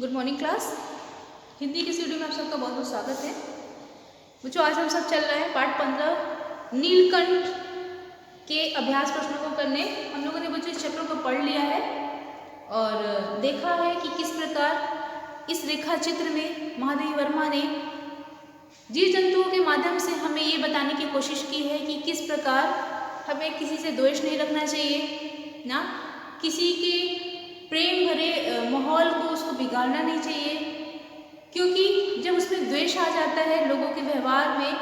Good morning class. Hindi की video में आप सबका बहुत बहुत स्वागत है। बच्चों, आज हम सब चल रहे हैं पाठ 15 नीलकंठ के अभ्यास प्रश्नों को करने। हम लोगों ने बच्चों इस चैप्टर को पढ़ लिया है और देखा है कि किस प्रकार इस रेखा चित्र में महादेवी वर्मा ने जीव जंतुओं के माध्यम से हमें ये बताने की कोशिश की है कि किस प्रकार हमें किसी से द्वेष नहीं रखना चाहिए, ना किसी के प्रेम भरे माहौल को उसको बिगाड़ना नहीं चाहिए, क्योंकि जब उसमें द्वेष आ जाता है लोगों के व्यवहार में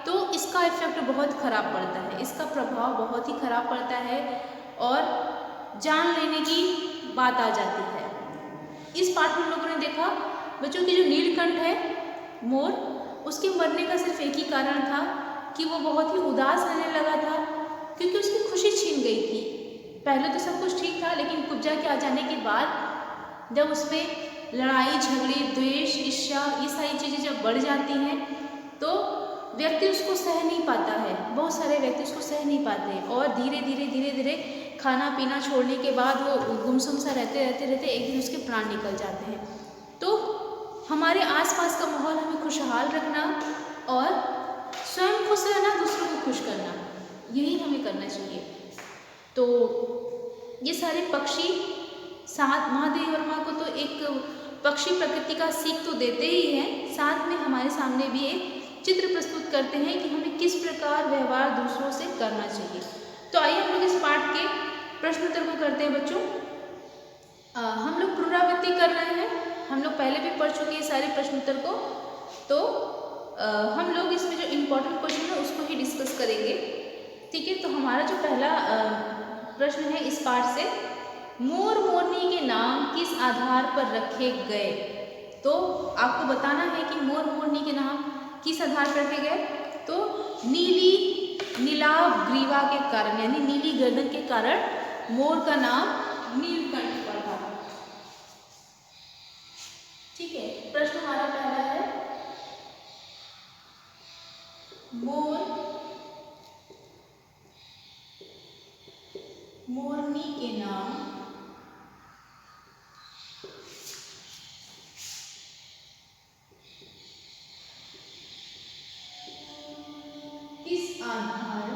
तो इसका इफेक्ट बहुत ख़राब पड़ता है, इसका प्रभाव बहुत ही ख़राब पड़ता है और जान लेने की बात आ जाती है। इस पाठ में हम लोगों ने देखा बच्चों की जो नीलकंठ है मोर, उसके मरने का सिर्फ एक ही कारण था कि वो बहुत ही उदास रहने लगा था क्योंकि उसकी खुशी छीन गई थी। पहले तो सब कुछ ठीक था, लेकिन कुब्जा के आ जाने के बाद जब उसमें लड़ाई झगड़े द्वेष ईर्ष्या ये सारी चीज़ें जब बढ़ जाती हैं तो व्यक्ति उसको सह नहीं पाता है। बहुत सारे व्यक्ति उसको सह नहीं पाते और धीरे धीरे खाना पीना छोड़ने के बाद वो गुमसुम सा रहते एक दिन उसके प्राण निकल जाते हैं। तो हमारे आसपास का माहौल हमें खुशहाल रखना और स्वयं खुश रहना, दूसरों को खुश करना, यही हमें करना चाहिए। तो ये सारे पक्षी साथ महादेवी वर्मा को तो एक पक्षी प्रकृति का सीख तो देते ही हैं, साथ में हमारे सामने भी एक चित्र प्रस्तुत करते हैं कि हमें किस प्रकार व्यवहार दूसरों से करना चाहिए। तो आइए हम लोग इस पाठ के प्रश्न उत्तर को करते हैं बच्चों। हम लोग पुनरावृत्ति कर रहे हैं, हम लोग पहले भी पढ़ चुके हैं सारे प्रश्न उत्तर को, तो हम लोग इसमें जो इम्पोर्टेंट क्वेश्चन है उसको ही डिस्कस करेंगे। ठीक है, तो हमारा जो पहला प्रश्न है इस पाठ से, मोर मोरनी के नाम किस आधार पर रखे गए। तो आपको बताना है कि मोर मोरनी के नाम किस आधार पर रखे गए। तो नीली नीलाभ ग्रीवा के कारण, यानी नीली गर्दन के कारण मोर का नाम नीलकंठ पड़ा। ठीक है, प्रश्न हमारा पहला है, मोरनी के नाम किस आधार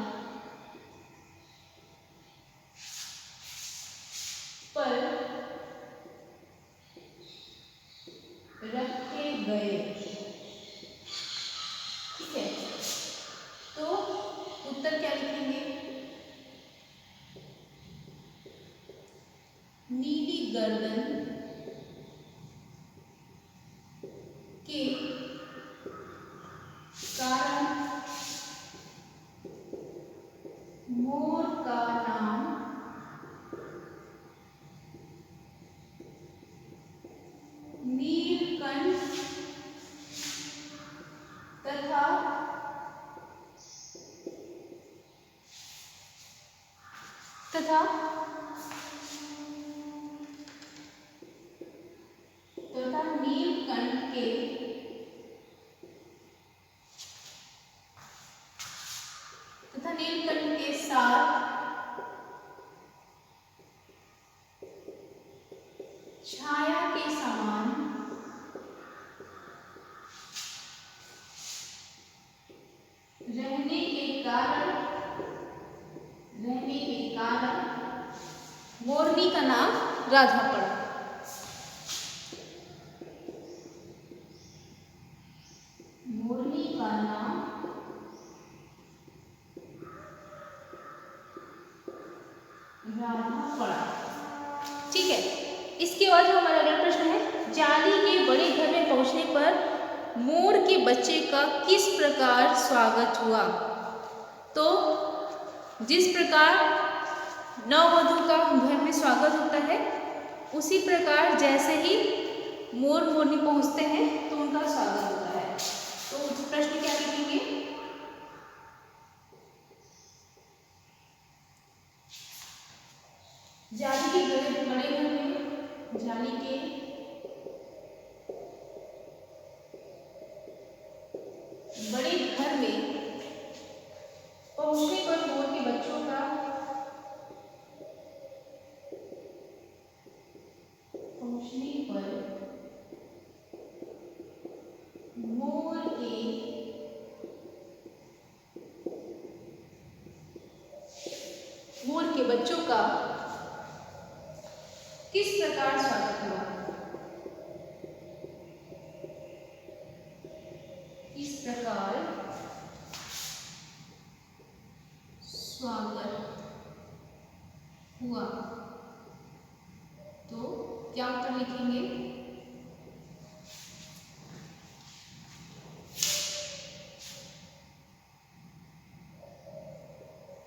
पर रखे गए। ठीक है, तो उत्तर क्या लिखेंगे, नीली गर्दन के कारण मोर का नाम नीलकंठ तथा नीलकंठ के साथ छाया के समान रहने के कारण मोरनी का नाम राधा पड़ा। मोरनी का नाम राधा पड़ा। ठीक है, इसके बाद हमारा अगला प्रश्न है, जाली के बड़े घर में पहुंचने पर मोर के बच्चे का किस प्रकार स्वागत हुआ। तो जिस प्रकार नववधु का घर में स्वागत होता है उसी प्रकार जैसे ही मोर मोरनी पहुंचते हैं तो उनका स्वागत होता है। तो प्रश्न क्या लिखेंगे, जाली के बड़े घर में, जाली के बड़े घर में पहुंचने पर मोर के बच्चों का पहुंचने पर बच्चों का किस प्रकार स्वागत हुआ? किस प्रकार स्वागत हुआ? तो क्या उत्तर लिखेंगे?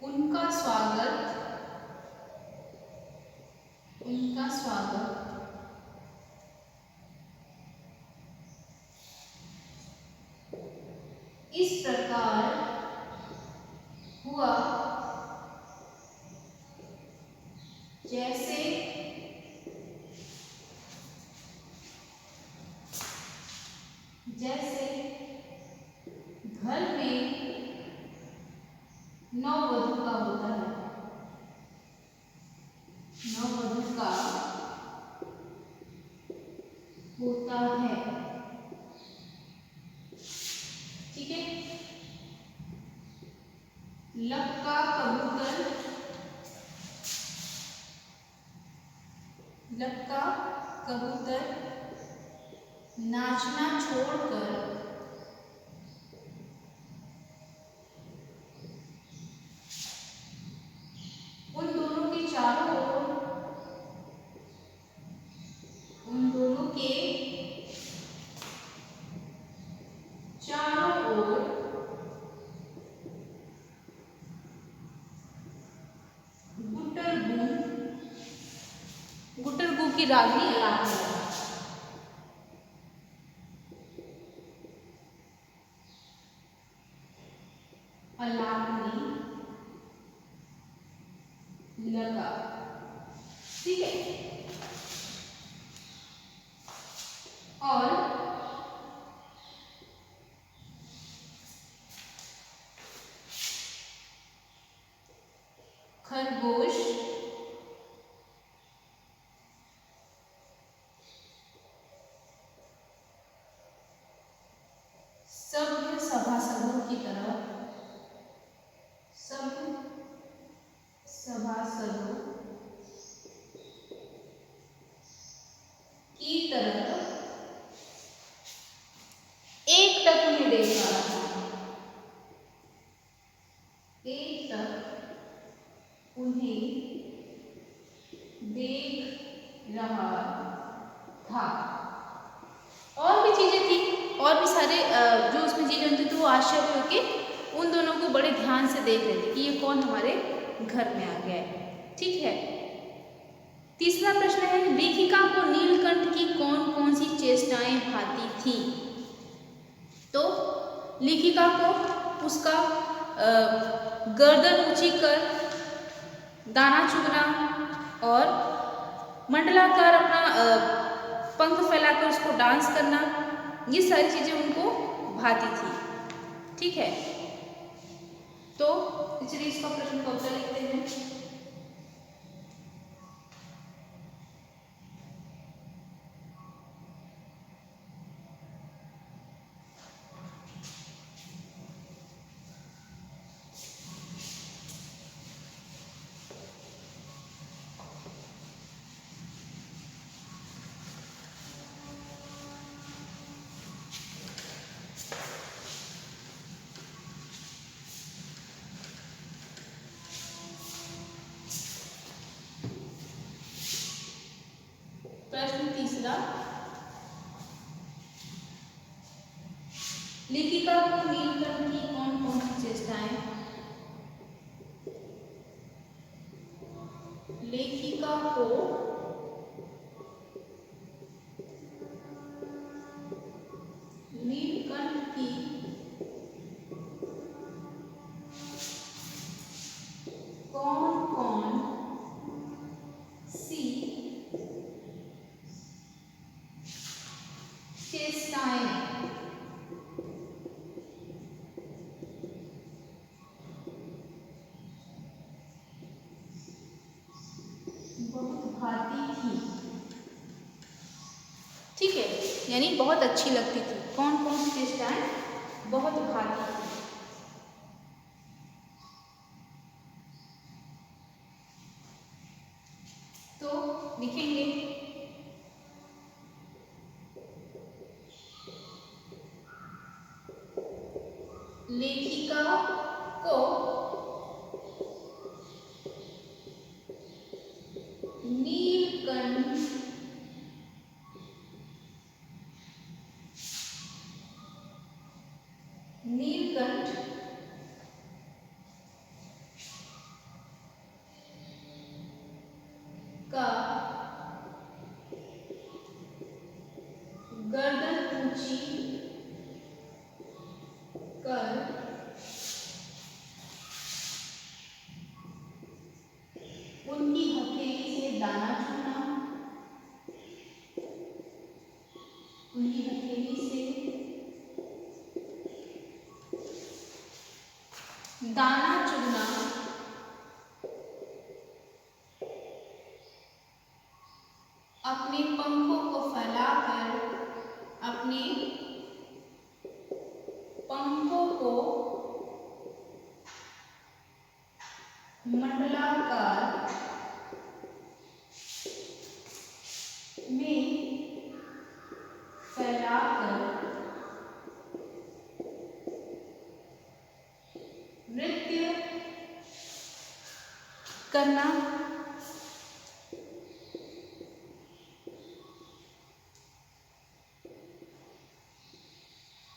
उनका स्वागत इस प्रकार हुआ जैसे घर में नववधू का होता है। नववधू का होता है। ठीक है। लक्का कबूतर नाचना छोड़कर उन दोनों के चारों ओर गुटरगू की रागनी अलापनी लगा। ठीक है। और खरगोश सभ्य सभासदों की तरह एक टक उन्हें देख रहा था। एक टक उन्हें देख रहा था। और भी चीजें थी, और भी सारे जो उसमें चीजें होती थी, वो आश्चर्य होके उन दोनों को बड़े ध्यान से देख रहे थे कि ये कौन हमारे घर में आ गया है। ठीक है। तीसरा प्रश्न है, लेखिका को नीलकंठ की कौन कौन सी चेष्टाएं भाती थी? तो लेखिका को उसका गर्दन ऊंची कर दाना चुगना और मंडलाकार अपना पंख फैलाकर उसको डांस करना, ये सारी चीजें उनको भाती थी। ठीक है। तो चलिए इसका प्रश्न का उत्तर लिखते हैं। प्रश्न तीसरा, लेखिका को नीलकंठ की कौन कौन सी चेष्टाएं? लेखिका को नीलकंठ की कौन कौन सी चेष्टाएं बहुत भाती थी। ठीक है, यानी बहुत अच्छी लगती थी। कौन कौन सी चेष्टाएं बहुत भाती थी? लेखिका को नीलकंठ का गर्दन ऊंची कर उनकी हथेली से दाना चुना, उनकी हथेली से दाना चुगना, अपने पंखों को फैलाकर, अपने पंखों को मंडलाकार में फैलाकर नृत्य करना,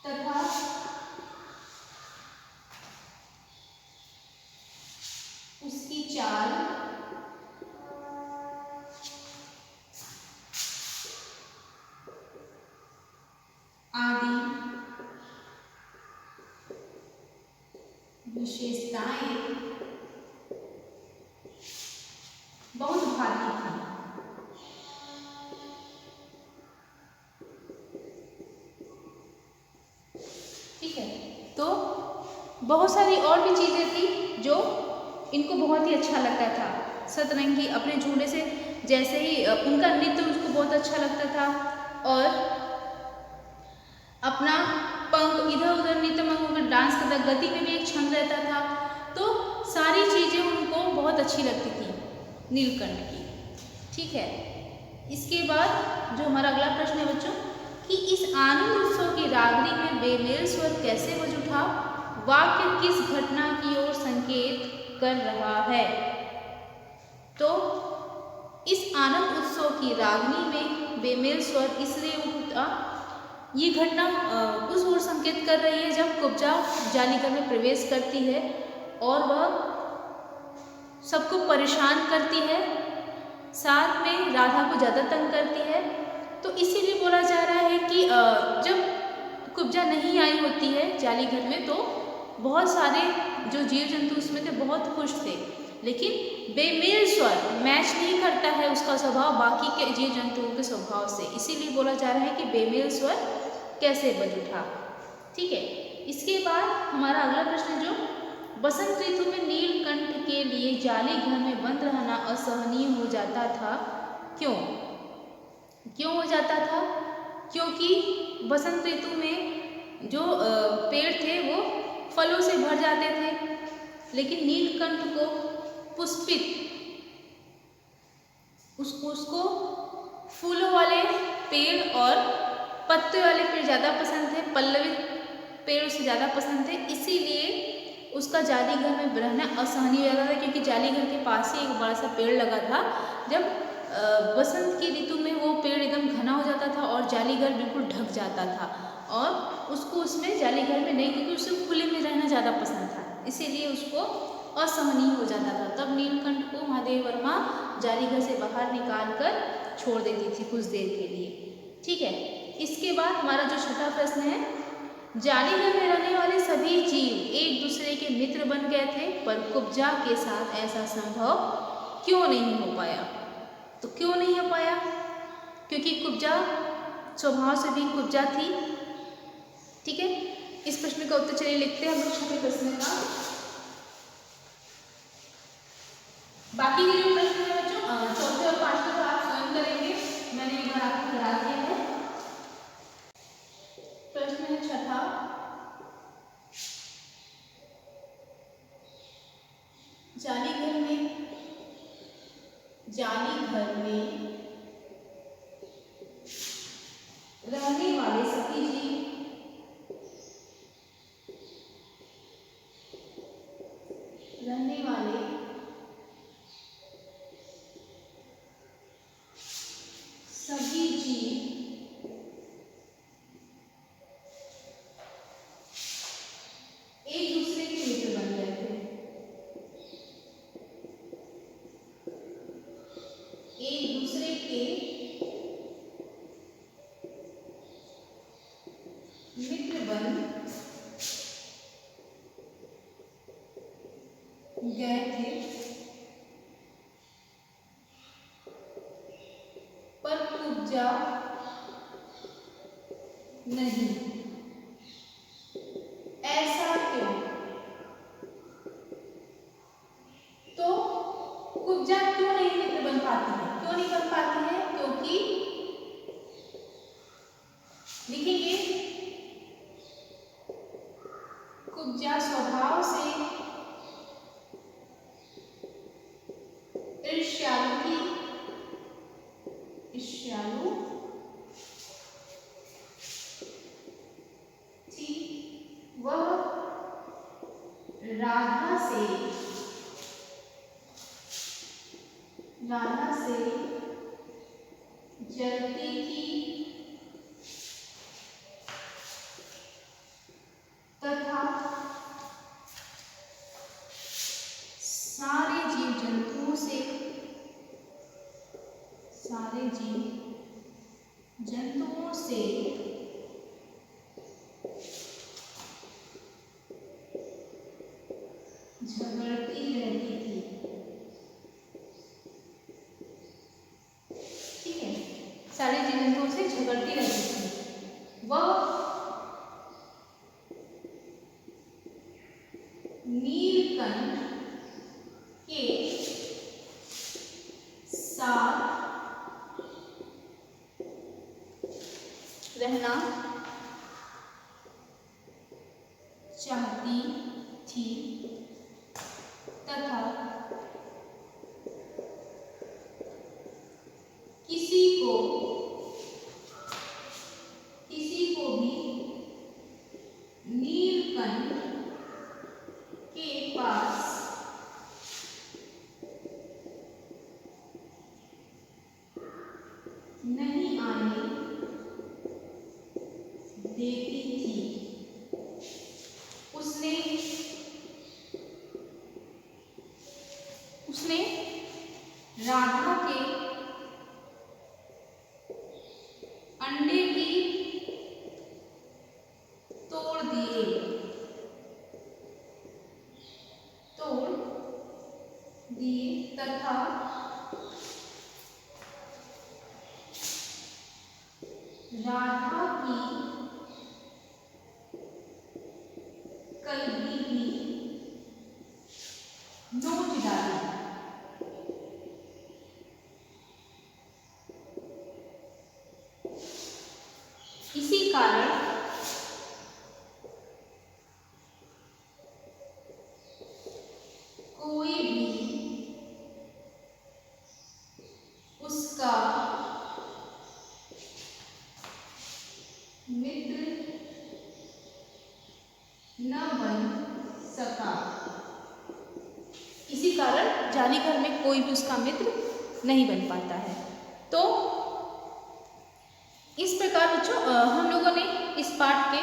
तथा उसकी चाल आदि विशेषताएं बहुत भारी थी। ठीक है, तो बहुत सारी और भी चीजें थी जो इनको बहुत ही अच्छा लगता था। सतरंगी अपने झूले से जैसे ही उनका नृत्य उसको बहुत अच्छा लगता था और अपना पंख इधर उधर नृत्य में डांस करता, गति में भी एक छंद रहता था। तो सारी चीजें उनको बहुत अच्छी लगती थी नीलकंठ की। ठीक है, इसके बाद जो हमारा अगला प्रश्न है बच्चों कि इस आनंद उत्सव की रागनी में बेमेल स्वर कैसे बज उठा, वाक्य किस घटना की ओर संकेत कर रहा है। तो इस आनंद उत्सव की रागनी में बेमेल स्वर इसलिए उठा, ये घटना उस ओर संकेत कर रही है जब कुब्जा जालीघर में प्रवेश करती है और वह सबको परेशान करती है, साथ में राधा को ज़्यादा तंग करती है। तो इसीलिए बोला जा रहा है कि जब कुब्जा नहीं आई होती है जालीघर में तो बहुत सारे जो जीव जंतु उसमें थे बहुत खुश थे, लेकिन बेमेल स्वर मैच नहीं करता है उसका स्वभाव बाकी के जीव जंतुओं के स्वभाव से, इसीलिए बोला जा रहा है कि बेमेल स्वर कैसे बज उठा। ठीक है, इसके बाद हमारा अगला प्रश्न जो बसंत ऋतु में नीलकंठ के लिए जाली घर में बंद रहना असहनीय हो जाता था, क्यों? क्यों हो जाता था? क्योंकि बसंत ऋतु में जो पेड़ थे वो फलों से भर जाते थे, लेकिन नीलकंठ को पुष्पित उसको फूलों वाले पेड़ और पत्ते वाले पेड़ ज़्यादा पसंद थे, पल्लवित पेड़ उसे ज़्यादा पसंद थे, इसीलिए उसका जाली घर में रहना असहनीय हो जाता था। क्योंकि जाली घर के पास ही एक बड़ा सा पेड़ लगा था, जब बसंत की ऋतु में वो पेड़ एकदम घना हो जाता था और जाली घर बिल्कुल ढक जाता था और उसको उसमें जाली घर में नहीं, क्योंकि उसे खुले में रहना ज़्यादा पसंद था, इसीलिए उसको असहनीय हो जाता था। तब नीलकंठ को महादेव वर्मा जाली घर से बाहर निकाल कर छोड़ देती थी कुछ देर के लिए। ठीक है, इसके बाद हमारा जो छठा प्रश्न है, जालीघर में रहने वाले सभी जीव एक दूसरे के मित्र बन गए थे, पर कुब्जा के साथ ऐसा संभव क्यों नहीं हो पाया? तो क्यों नहीं हो पाया? क्योंकि कुब्जा स्वभाव से भी कुब्जा थी। ठीक है, इस प्रश्न का उत्तर चलिए लिखते हैं हम लोग छठे प्रश्न का। बाकी के जो प्रश्न है बच्चों चौथे और पांचवे को आप स्वयं करेंगे, मैंने एक बार आपको करा दिया है। प्रश्न है छठा, जालीघर में रहने वाले सभी जीव नहीं, ऐसा क्यों? तो कुब्जा क्यों नहीं मित्र बन पाती है? क्यों नहीं बन पाती है? क्योंकि लिखेंगे कुब्जा स्वभाव से ईर्ष्यालु थी, ईर्ष्यालु थी। वह राधा से जलती थी तथा सारे जीव जंतुओं से झगड़ती रहती थी। ठीक है, सारे जीव जंतुओं से झगड़ती रहती थी। वह नीलकंठ के साथ रहना चाहती थी तथा किसी को भी नीलकंठ के पास नहीं आने देती थी। उसने राधा के अंडे भी तोड़ दिए तथा राधा की कलगी भी नोच डाली। इसी कारण कोई भी उसका मित्र न बन सका। इसी कारण जाली घर में कोई भी उसका मित्र नहीं बन पाता है। तो इस प्रकार बच्चों हम लोगों ने इस पाठ के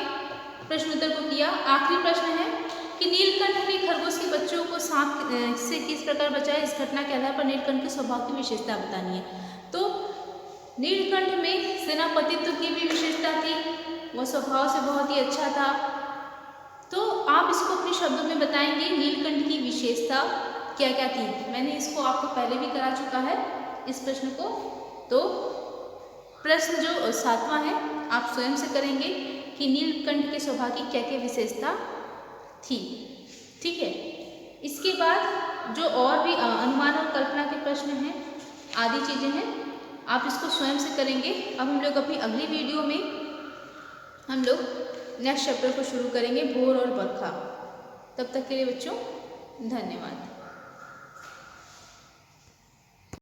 प्रश्न उत्तर को किया। आखिरी प्रश्न है कि नीलकंठ ने खरगोश के बच्चों को सांप से किस प्रकार बचाया। इस घटना के आधार पर नीलकंठ के स्वभाव की विशेषता बतानी है। तो नीलकंठ में सेनापतित्व की भी विशेषता थी, वह स्वभाव से बहुत ही अच्छा था। तो आप इसको अपने शब्दों में बताएंगे नीलकंठ की विशेषता क्या क्या थी। मैंने इसको आपको पहले भी करा चुका है इस प्रश्न को। तो प्रश्न जो 7वां है आप स्वयं से करेंगे कि नीलकंठ के स्वभाव की क्या क्या विशेषता थी। ठीक है, इसके बाद जो और भी अनुमान और कल्पना के प्रश्न हैं आदि चीज़ें हैं आप इसको स्वयं से करेंगे। अब हम लोग अपनी अगली वीडियो में हम लोग नेक्स्ट चैप्टर को शुरू करेंगे, भोर और बरखा। तब तक के लिए बच्चों धन्यवाद।